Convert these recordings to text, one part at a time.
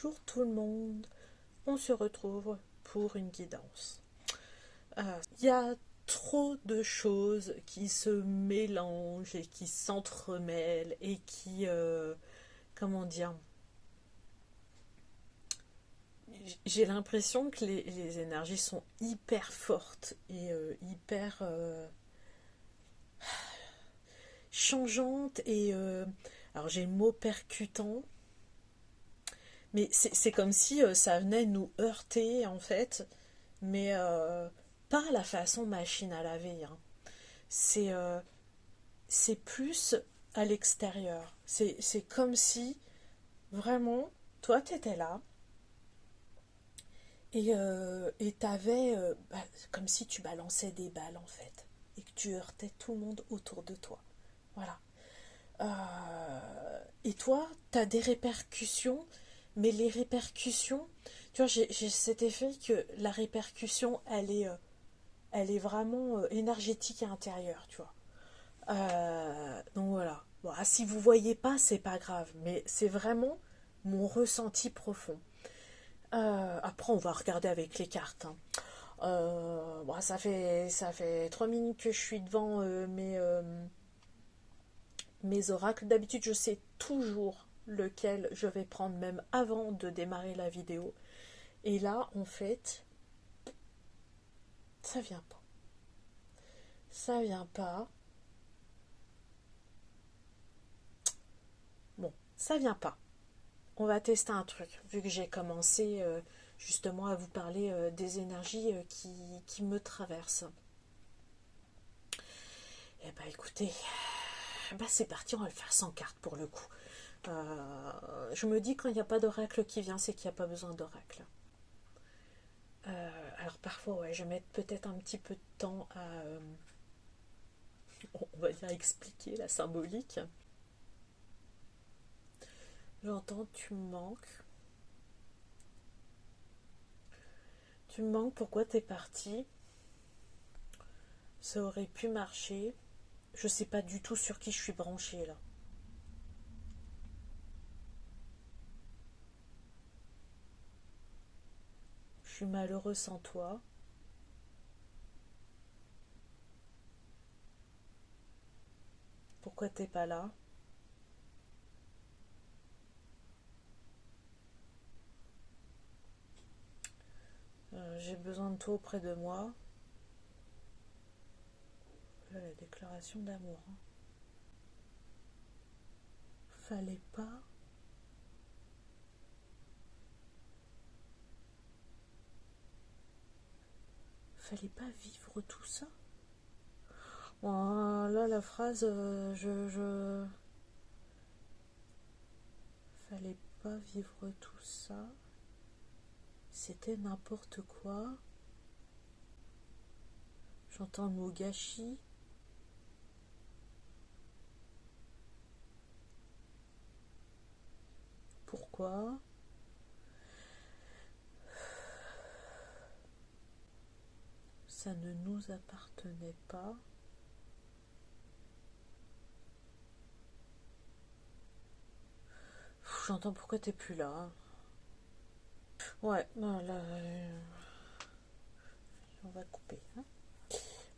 Bonjour tout le monde, on se retrouve pour une guidance. Il y a trop de choses qui se mélangent et qui s'entremêlent et qui, comment dire, j'ai l'impression que les énergies sont hyper fortes et hyper changeantes et alors j'ai le mot percutant, mais c'est comme si ça venait nous heurter en fait, mais pas à la façon machine à laver, hein. C'est c'est plus à l'extérieur. C'est comme si vraiment, toi t'étais là et t'avais comme si tu balançais des balles en fait et que tu heurtais tout le monde autour de toi. Voilà. Et toi, t'as des répercussions, mais les répercussions, tu vois, j'ai cet effet que la répercussion, elle est vraiment énergétique et intérieure, tu vois. Donc voilà. Bon, ah, si vous voyez pas, c'est pas grave, mais c'est vraiment mon ressenti profond. Après, on va regarder avec les cartes, hein. Bon, ça fait 3 minutes que je suis devant mes oracles. D'habitude, je sais toujours lequel je vais prendre, même avant de démarrer la vidéo. Et là, en fait, ça vient pas. Ça vient pas. Bon, ça vient pas. On va tester un truc, vu que j'ai commencé justement à vous parler des énergies qui me traversent. Eh ben écoutez, bah c'est parti, on va le faire sans carte pour le coup. Je me dis quand il n'y a pas d'oracle qui vient, c'est qu'il n'y a pas besoin d'oracle. Alors parfois, ouais, je vais mettre peut-être un petit peu de temps à, on va dire, expliquer la symbolique. J'entends, tu me manques. Tu me manques, pourquoi t'es parti? Ça aurait pu marcher. Je sais pas du tout sur qui je suis branchée là. Je suis malheureux sans toi. Pourquoi t'es pas là? J'ai besoin de toi auprès de moi. Là, la déclaration d'amour, hein. Fallait pas. Fallait pas vivre tout ça. Bon, là, la phrase, fallait pas vivre tout ça. C'était n'importe quoi. J'entends le mot gâchis. Pourquoi? Ça ne nous appartenait pas. J'entends pourquoi t'es plus là. Ouais, non, là, on va couper, hein.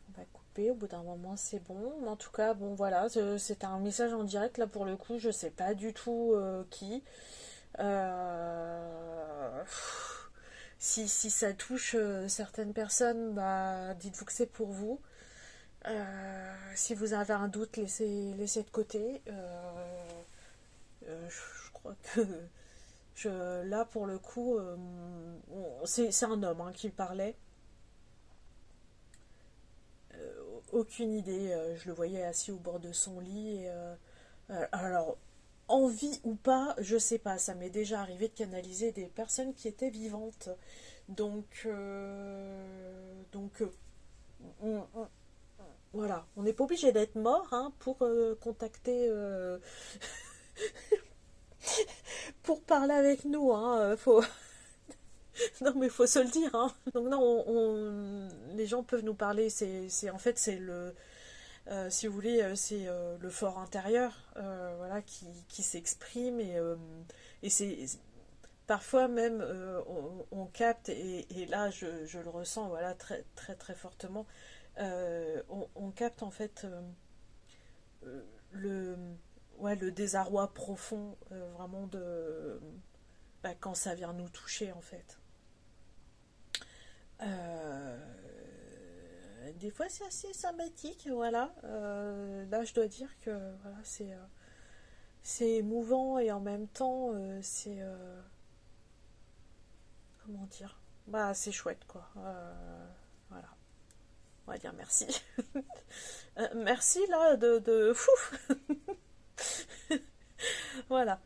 On va couper, au bout d'un moment c'est bon. Mais en tout cas, bon voilà, c'était un message en direct, là pour le coup, je sais pas du tout qui. Euh, si ça touche certaines personnes, bah dites-vous que c'est pour vous. Si vous avez un doute, laissez de côté. Je crois que là pour le coup, c'est un homme, hein, qui parlait. Aucune idée. Je le voyais assis au bord de son lit. Alors, envie ou pas, je sais pas. Ça m'est déjà arrivé de canaliser des personnes qui étaient vivantes. Donc, voilà. On n'est pas obligé d'être mort, hein, pour contacter, pour parler avec nous, hein. Non, mais faut se le dire, hein. Donc non, les gens peuvent nous parler. En fait, c'est le, si vous voulez, c'est le fort intérieur, voilà, qui s'exprime et c'est Parfois même on capte, et là je le ressens voilà, très très très fortement, on capte en fait le, ouais, le désarroi profond vraiment de bah, quand ça vient nous toucher en fait. Euh, des fois c'est assez sympathique, voilà. Là je dois dire que voilà, c'est émouvant et en même temps c'est comment dire, bah c'est chouette quoi. Voilà, on va dire merci. Merci là de fou. Voilà.